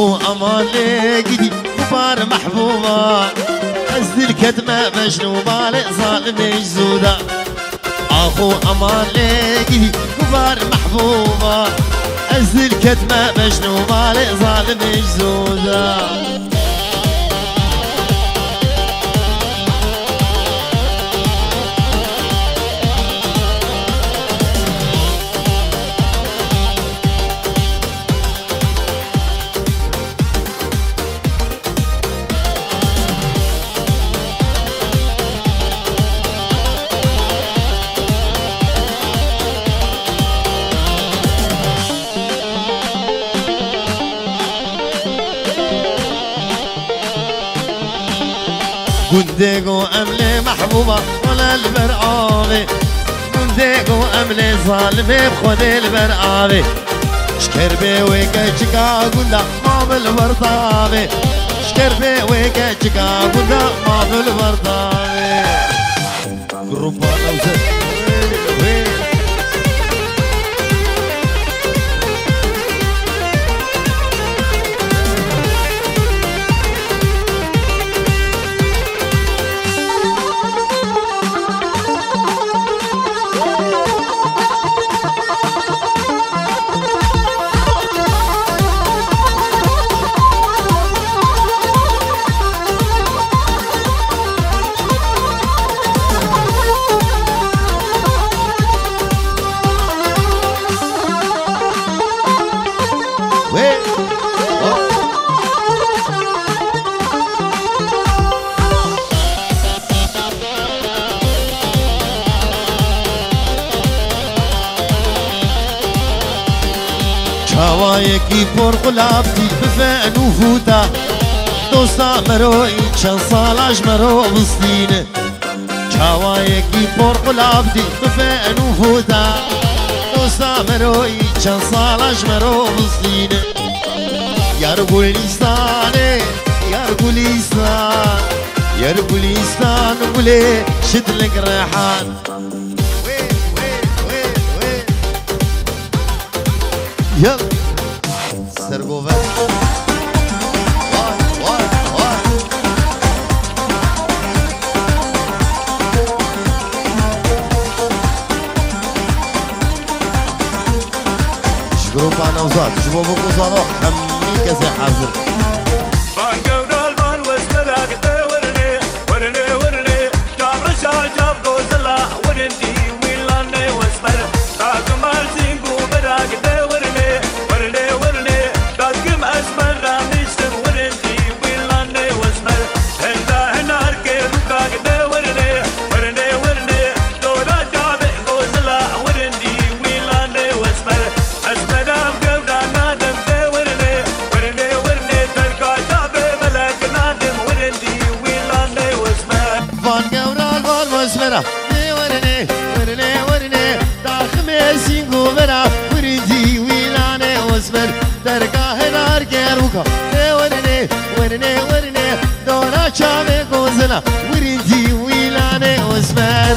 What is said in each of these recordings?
أمالي قدي كبار محبوبة أزدي الكتمة مجنوبة لظالم مجزودة أخو أمالي قدي كبار محبوبة أزدي الكتمة مجنوبة لظالم مجزودة قنديقو أملي محبوبة ولا البرقابي قنديقو أملي ظالمي بخد البرقابي شكر بي ويكا قندا ما بالبرطابي شكر بي ويكا قندا ما بالبرطابي قربانا وزد هوايكي پر قلابتي بفعن وفوتا دوستا مروي چند سالاش مرو بستين هوايكي پر قلابتي بفعن وفوتا دوستا مروي چند سالاش مرو بستين يار گلستانه يار گلستان يار گلستان گله شدلك ريحان يلا سرقوفة شكروا معنا وزاد شبابك وزارو حمي كسي حاضر ورني ورني ورني داخمي سينغو برا ورنجي ويلاني واسمر درقاه نار كيروكا ورني ورني ورني دورا شامي كوزنا ورنجي ويلاني واسمر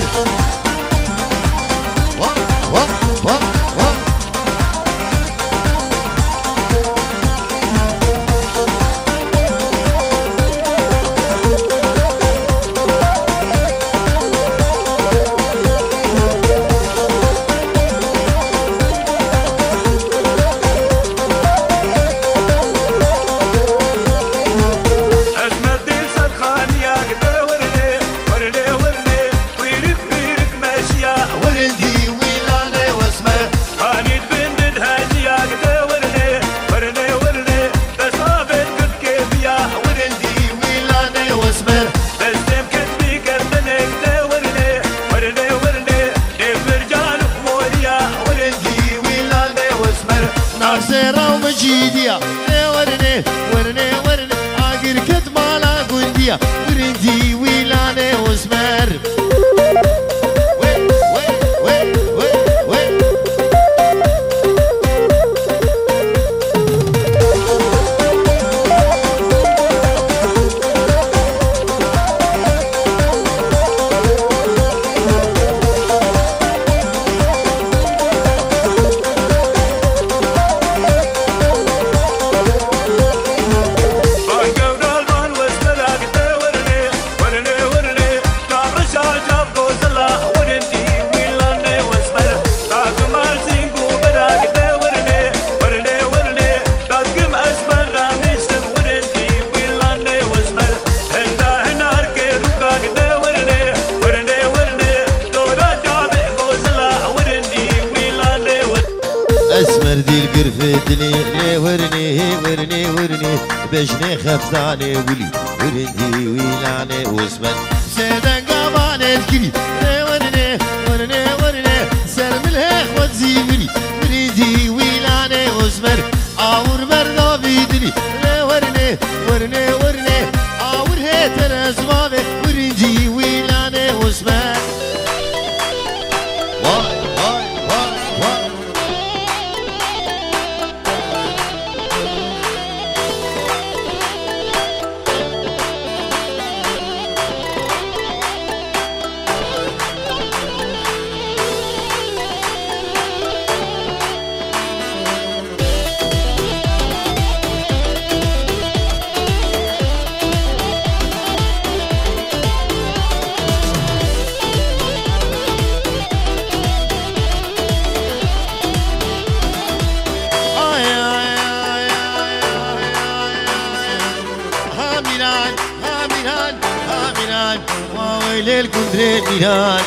سيرا ومجيديا ورني ورني ورني آخر كت مالا قنديا ورنجي ويلاني واسمر ورني بجني خفتاني ولي ورندي ويلاني واسمن سيدان قابان الكلي ورني ورني ورني سلم الهيخ وتزيمني ورندي ويلاني واسمن آور مرنا بيدني ورني ورني ورني آور هيتر اسمامي ورندي ويلاني واسمن واي واي واي واي ويلي الكندرين ميلاني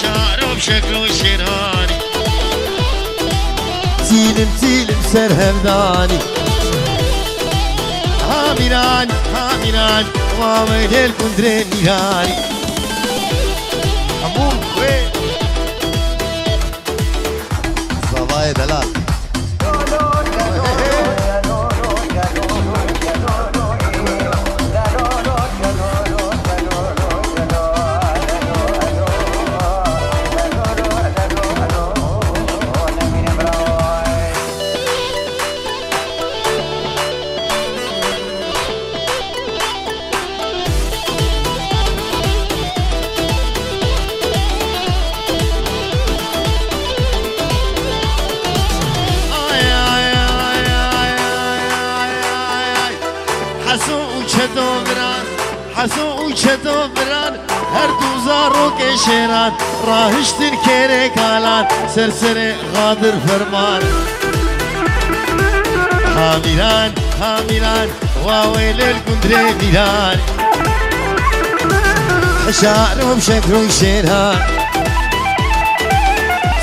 شعره بشكله شيراني تيلم تيلم سر همداني هاميران هاميران ويلي الكندرين ميلاني أمون وين صباي دلال حسو چتو بران هر دوزارو که شیران راهشتن کره کالان سرسر غادر فرمان هامیران هامیران واویل الكندره میران شعرهم شکرون شیران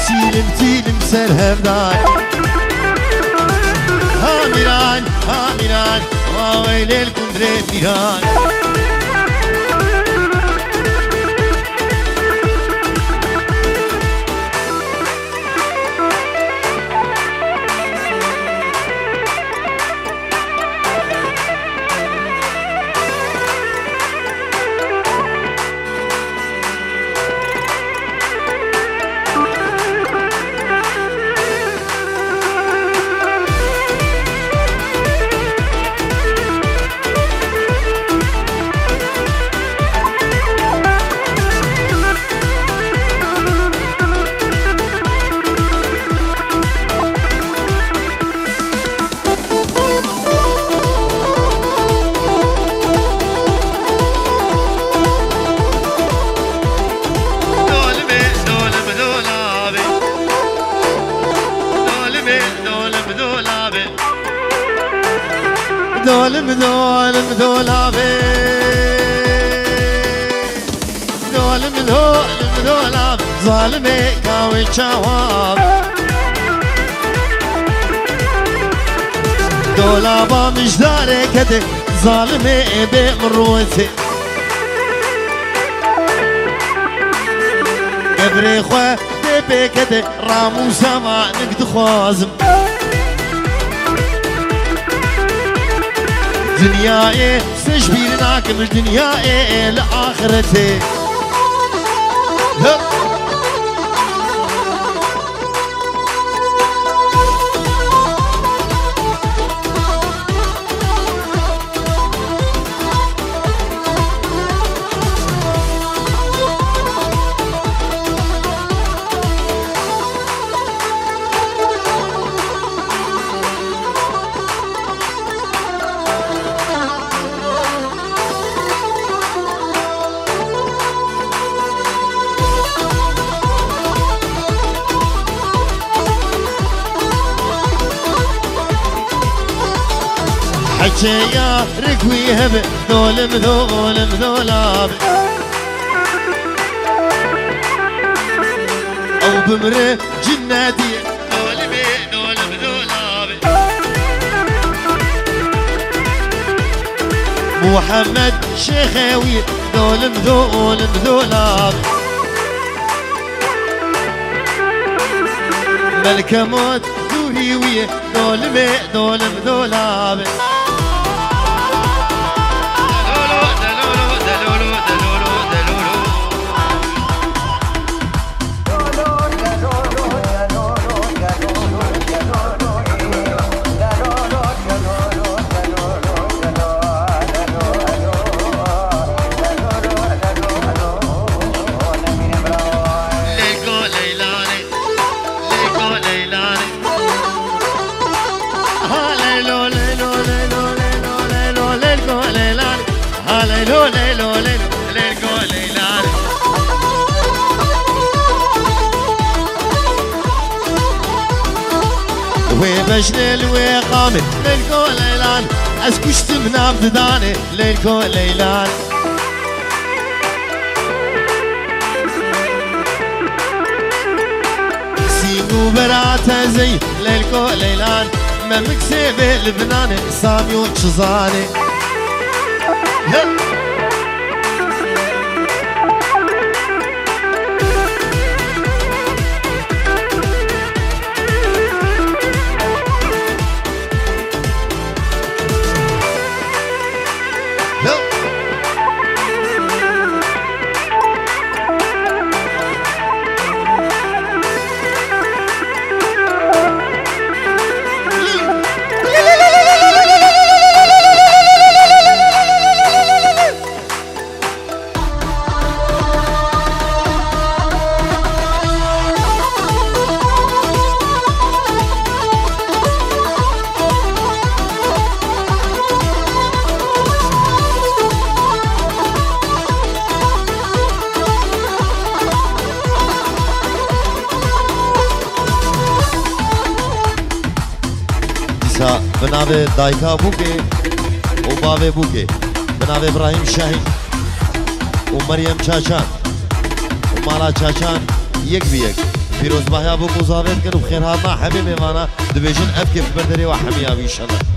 تیلم تیلم سر همدان هامیران هامیران واویل الكندره میران دولم دولم دولابي دولم دولم دولاب ظالمي كاوي شواب دولابا مش داري كده ظالمي بمروتي قبري خواه دي كده رامو سما نقد خوازم دنياي سجبيرنا كمل دنياي لآخرتي حكيا ركوي هب ذولم ذولم ذولاب أو بمره جناتي ذولم ذولم ذولاب محمد شيخاوي ذول مذول مذولاب ملك موت ذوهيوي ذول مذولاب وبجلل وقامل ليلكو ليلان اسكشت بنام دداني ليلكو ليلان سيمو براتا زي ليلكو ليلان ما مكسي بالبناني ساميو تشزاني بناوه دایکا بوگه و باوه بوگه بناوه ابراهیم شاهین و مریم چاچان و مالا چاچان یک بی یک پیروز بایا بوگو زاوید کن و خیرها ما حمی میوانا دبیجن اف کف بردری و حمی آوی شده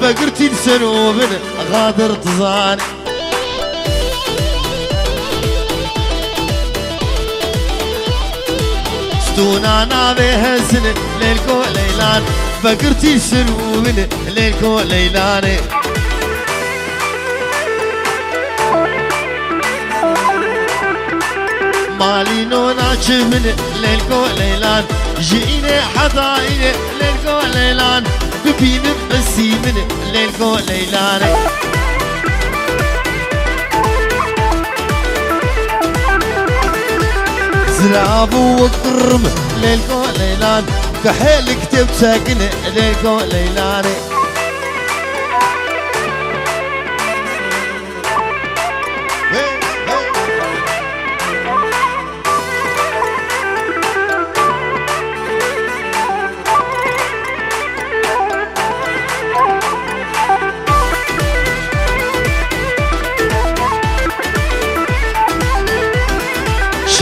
فقرتي لسنوبن غادر تزاني ستونا نابي هزن ليلكو ليلان فقرتي لسنوبن ليلكو ليلاني مالي نونا من ليلكو ليلان جئيني حضايني ليلكو ليلان ببينم بسي من ليلكو ليلاني زرابو وقرم ليلكو ليلان كحيلك تبساقن ليلكو ليلاني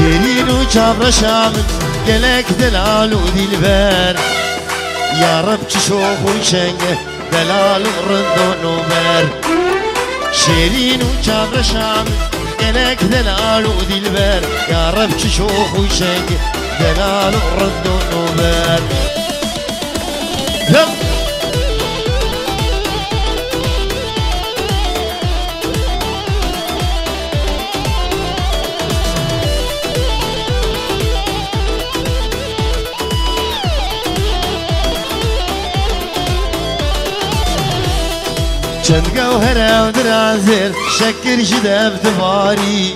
شيرين وجابر شامل قلك دلال وديلبر يا رب تشوف وشنقه دلال ورندون وبر شيرين وجابر شامل قلك دلال وديلبر يا رب تشوف وشنقه دلال ورندون وبر چند گوهره و درازر شکر جده بدواری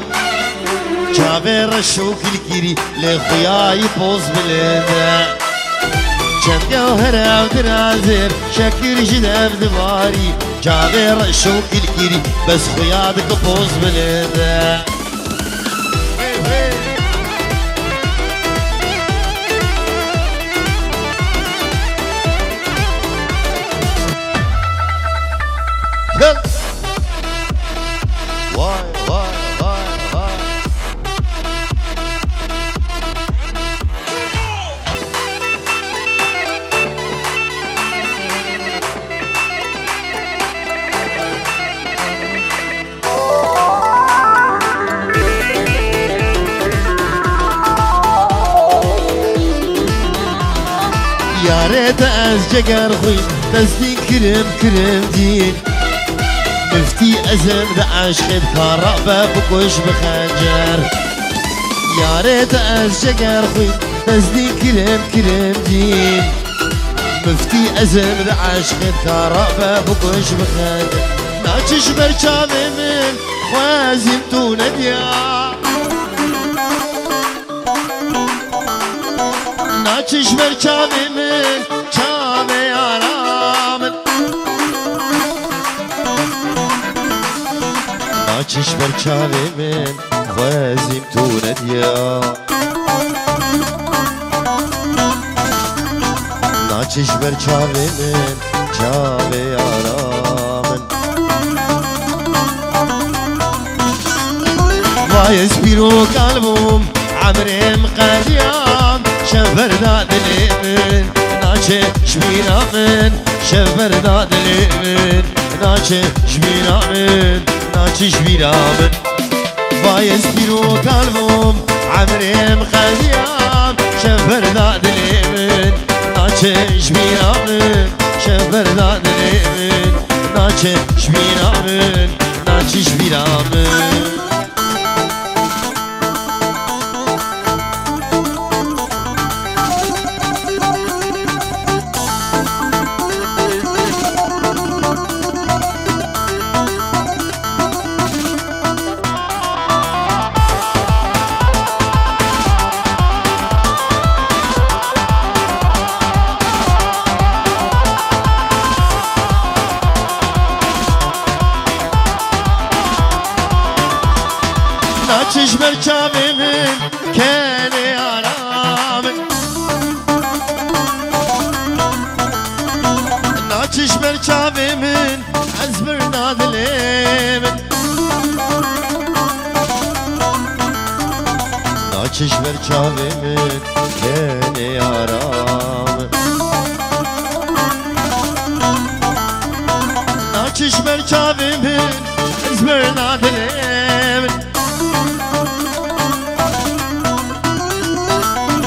چاوه رشو کلگیری لخویای پوز بلنده چند گوهره و درازر شکر جده بدواری چاوه رشو کلگیری بس خویادک پوز بلنده ياريت أزجر خوي تصديق كرم دين مفتي أزم ذا عشق بكهرباء بكوش بخنجر ياريت أزجر خوي تصديق كرم دين مفتي أزم ذا عشق بكهرباء بكوش بخنجر ناچش برچاوي من خوازم تو نديا ناچش برچاوي من چاوي آرامن ناچش برچاوي من خوازم تو نديا ناچش برچاوي من چاوي آرامن وايس بيرو قلبم عمرم قديام شفر دادلي من ناچه شبينا من شفر دادلي من ناچه شبينا من ناچه شبينا من بايس بيرو قلبم عمرم قديام شفر دادلي من ناچه شبينا من شفر دادلي من ناچه شبينا من ناچه شبينا من ناچش برچاوي من كاني آرامن ناچش برچاوي من عزبر نادلي من ناچش برچاوي من كاني آرامن ناچش برچاوي من عزبر نادلي من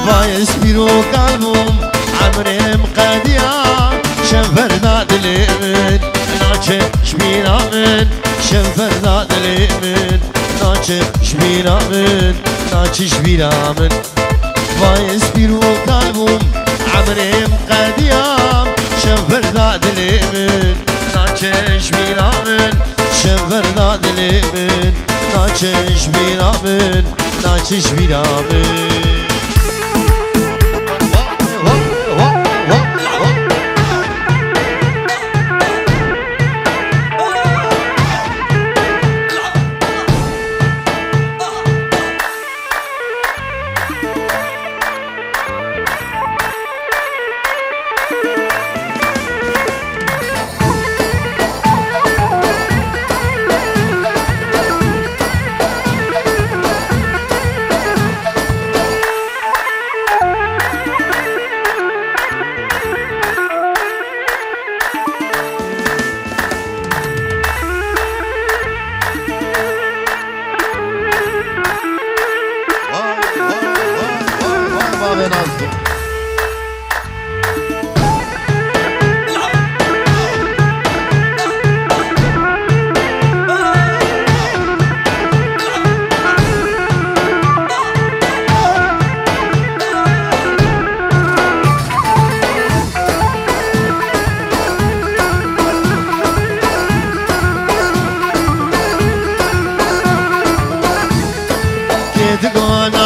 بايس بيرو قلبم عمرم قديام شنفر دادلي من ناچه شبينا من شنفر دادلي من ناچه شبينا من ناچه شبينا من بايس بيرو قلبم عمرم قديام شنفر دادلي من ناچه شبينا من شنفر دادلي من ناچه شبينا من ناچه شبينا من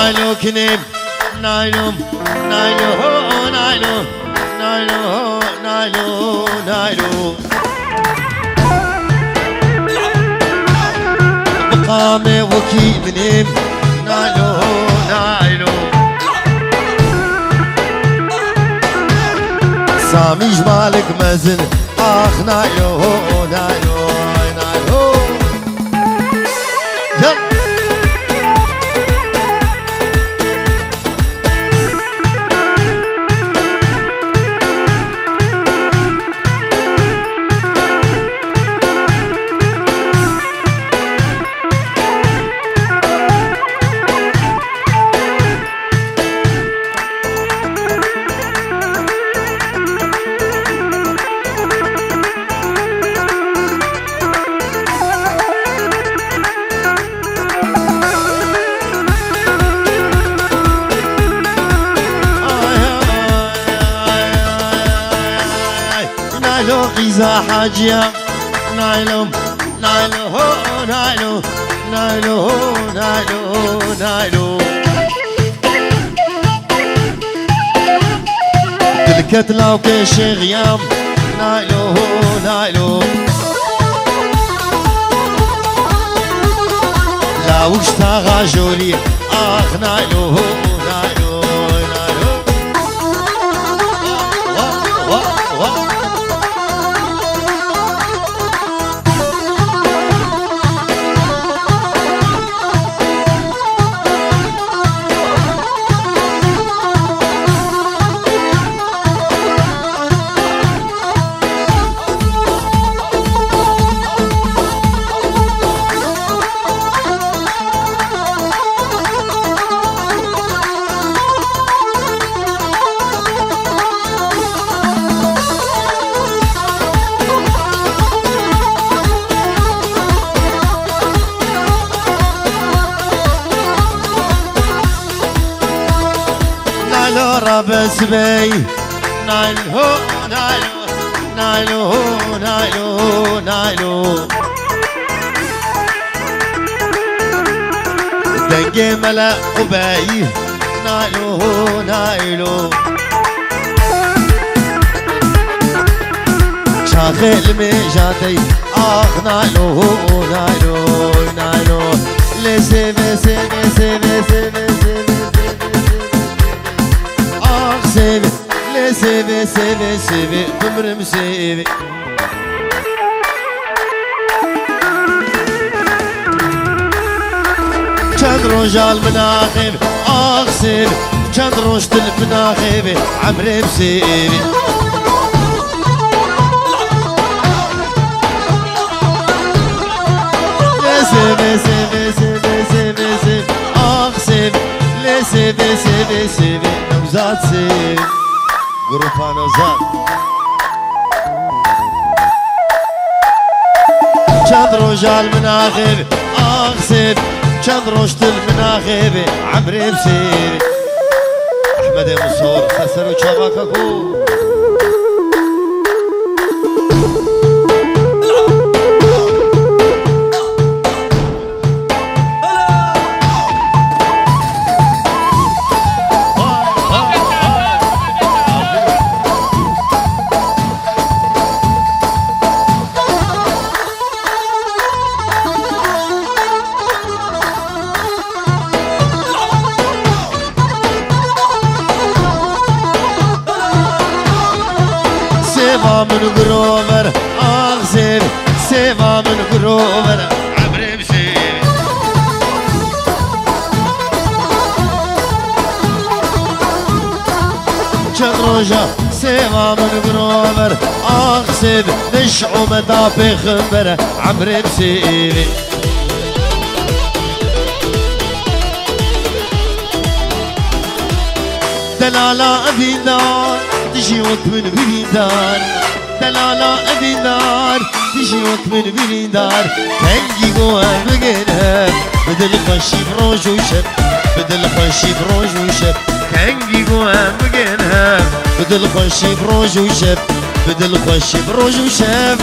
نايلو كنيم نايلو نايلو نايلو نايلو نايلو نايلو مقامي وكي منيم نايلو نايلو سامي جمالك مزن اخ نايلو نايلو نايلو يلا نايلو غيزة حاجية نايلو نايلو نايلو نايلو نايلو نايلو الكتلة وكيش غيام نايلو نايلو لا وش تغاجولي اخ نايلو نايلو نايلو بس بي نايلو نايلو نايلو نايلو نايلو دنجي ملا قباي نايلو نايلو شاغل مجاتي اخ نايلو نايلو نايلو لسيبي سيبي سيبي سيبي سيبي لي سيبي سيبي سيبي بمرم سيبي كان رجال مناخب اخ سيبي كان رجل مناخبي عمري بسيبي لي سيبي سيبي سيبي سيبي سيبي اخ سيبي لي سيبي سيبي سيبي نوزات سيبي غروفا نوزات كان رجال مناخبي اخ سيبي كان رجل مناخبي عمري بسيبي احمد يا مصور خسروا شبككو من غروفر اغزر سيفا من غروفر عبري بسير شدروجا سيفا من غروفر اغزر نشعو مدافي خبر عبري بسير دلالة أبيدار تجي وقت من بيدار دلالة أبيدار تجي وقت من بيدار تنجي جوها بقينها بدل خشي بروج وشب بدل خشي بروج وشب تنجي جوها بقينها بدل خشي بروج وشب بدل خشي بروج وشب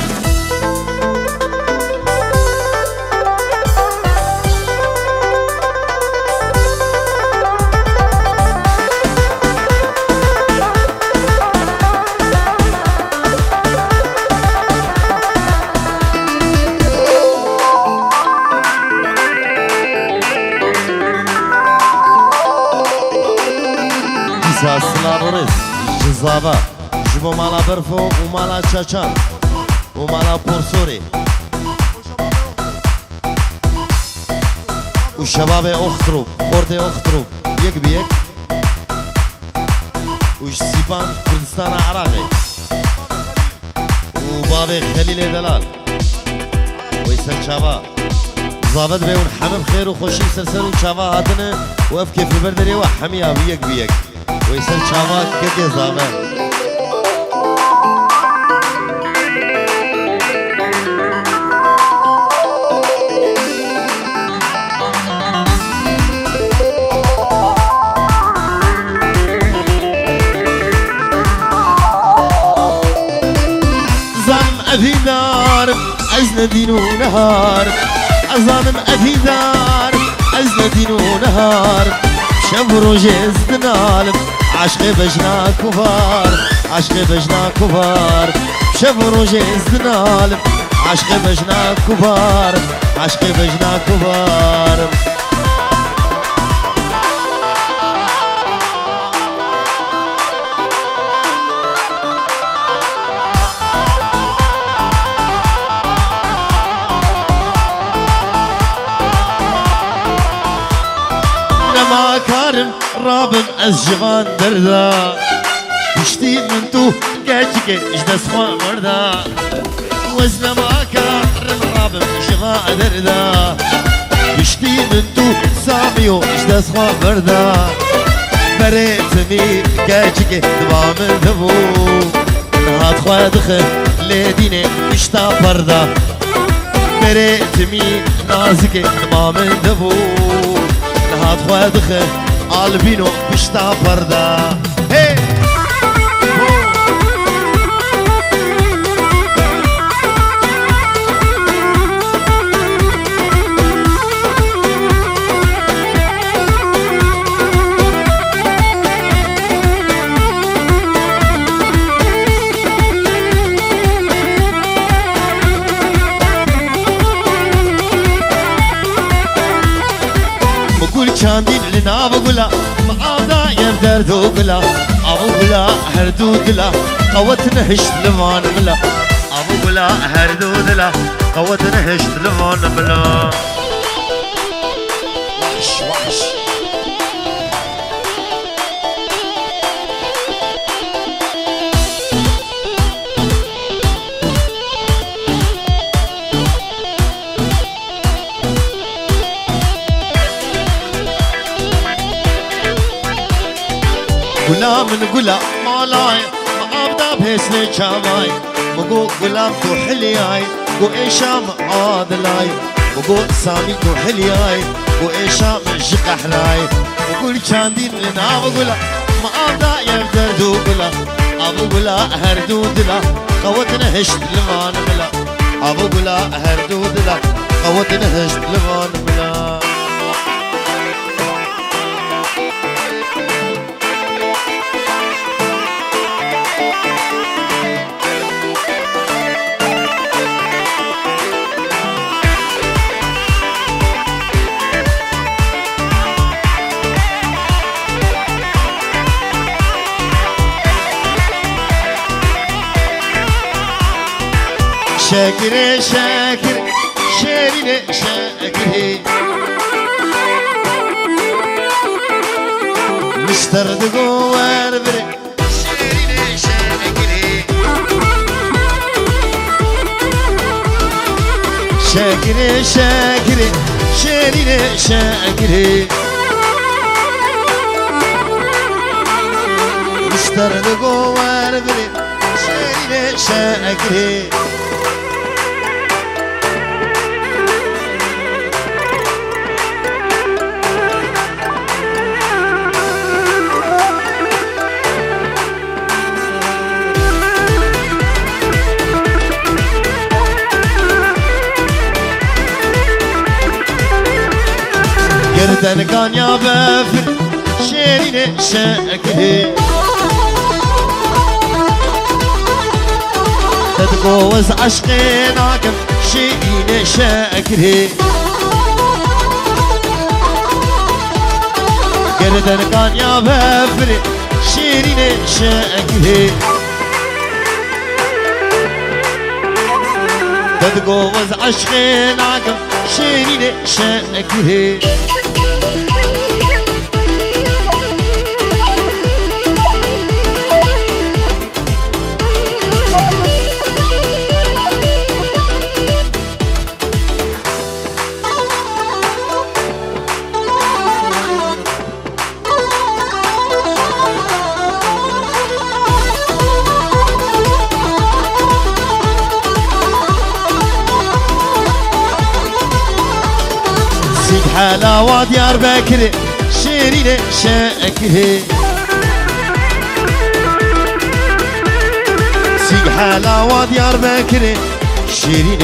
وافو ومالا تشاتشان ومالا بورسوري والشباب اخترب خورد اخترب يك بيك وش سيبان كردستان عراقي وبابي خليل دلال ويسر شابا ضابط بيون حمم خير وخوشي سرسر وشابا هاتنا وقف كيف البردري وحميها بيك بيك ويسر شابا كيف ضابط أبي دار عزنا دين ونهار أظالم أبي دار عزنا دين ونهار شبرو جيز دنالم عشق بجنا كفار عشق بجنا كفار شبرو جيز دنالم عشق بجنا كفار عشق بجنا كفار ما كارم رابم از جوان دردا پشتی من تو گچکه اجده سخوا مردا وزن ما كارم رابم جوان دردا پشتی من تو سامیو اجده سخوا مردا بريتمي گچکه دوام دبو نهات خواه دخل لیدینه اشتا پردا بريتمي نازکه دوام دبو هات خواه دخل قلبينو بشتا بردا هي چاندین لنا بقولا معادا يبدر دوقلا ابو بلا هردود لا قوت نهشت لمان بلا ابو بلا هردود لا قوت نهشت لمان بلا وحش وحش قلا من قلا مالاي ما ابدا بهسني شاماي مقو قلام تو حلياي قو ايشام عادلاي مقو سامي تو حلياي قو ايشام شق حلاي وقول شاندين لنا بقولا ما ابدا يقدر دو قلا ابو قلا هردود لا قوتنا هشت لمان بلا ابو قلا هردود لا قوتنا هشت لمان بلا شاكر شاكر شيرين شاكر مستر دقوار بري شيرين شاكر شاكر شاكر شيرين شاكر مستر دقوار بري شيرين شاكر گردن کانیا بفر شیرین شکری تتجوز عشقي ناقم شيرين شكري گردن کانیا بفر شیرین شکری تتجوز عشقين عقم شيرين شاكره حلاوة ديار بكر شيرين شاكره سيق حلاوة ديار بكر شيرين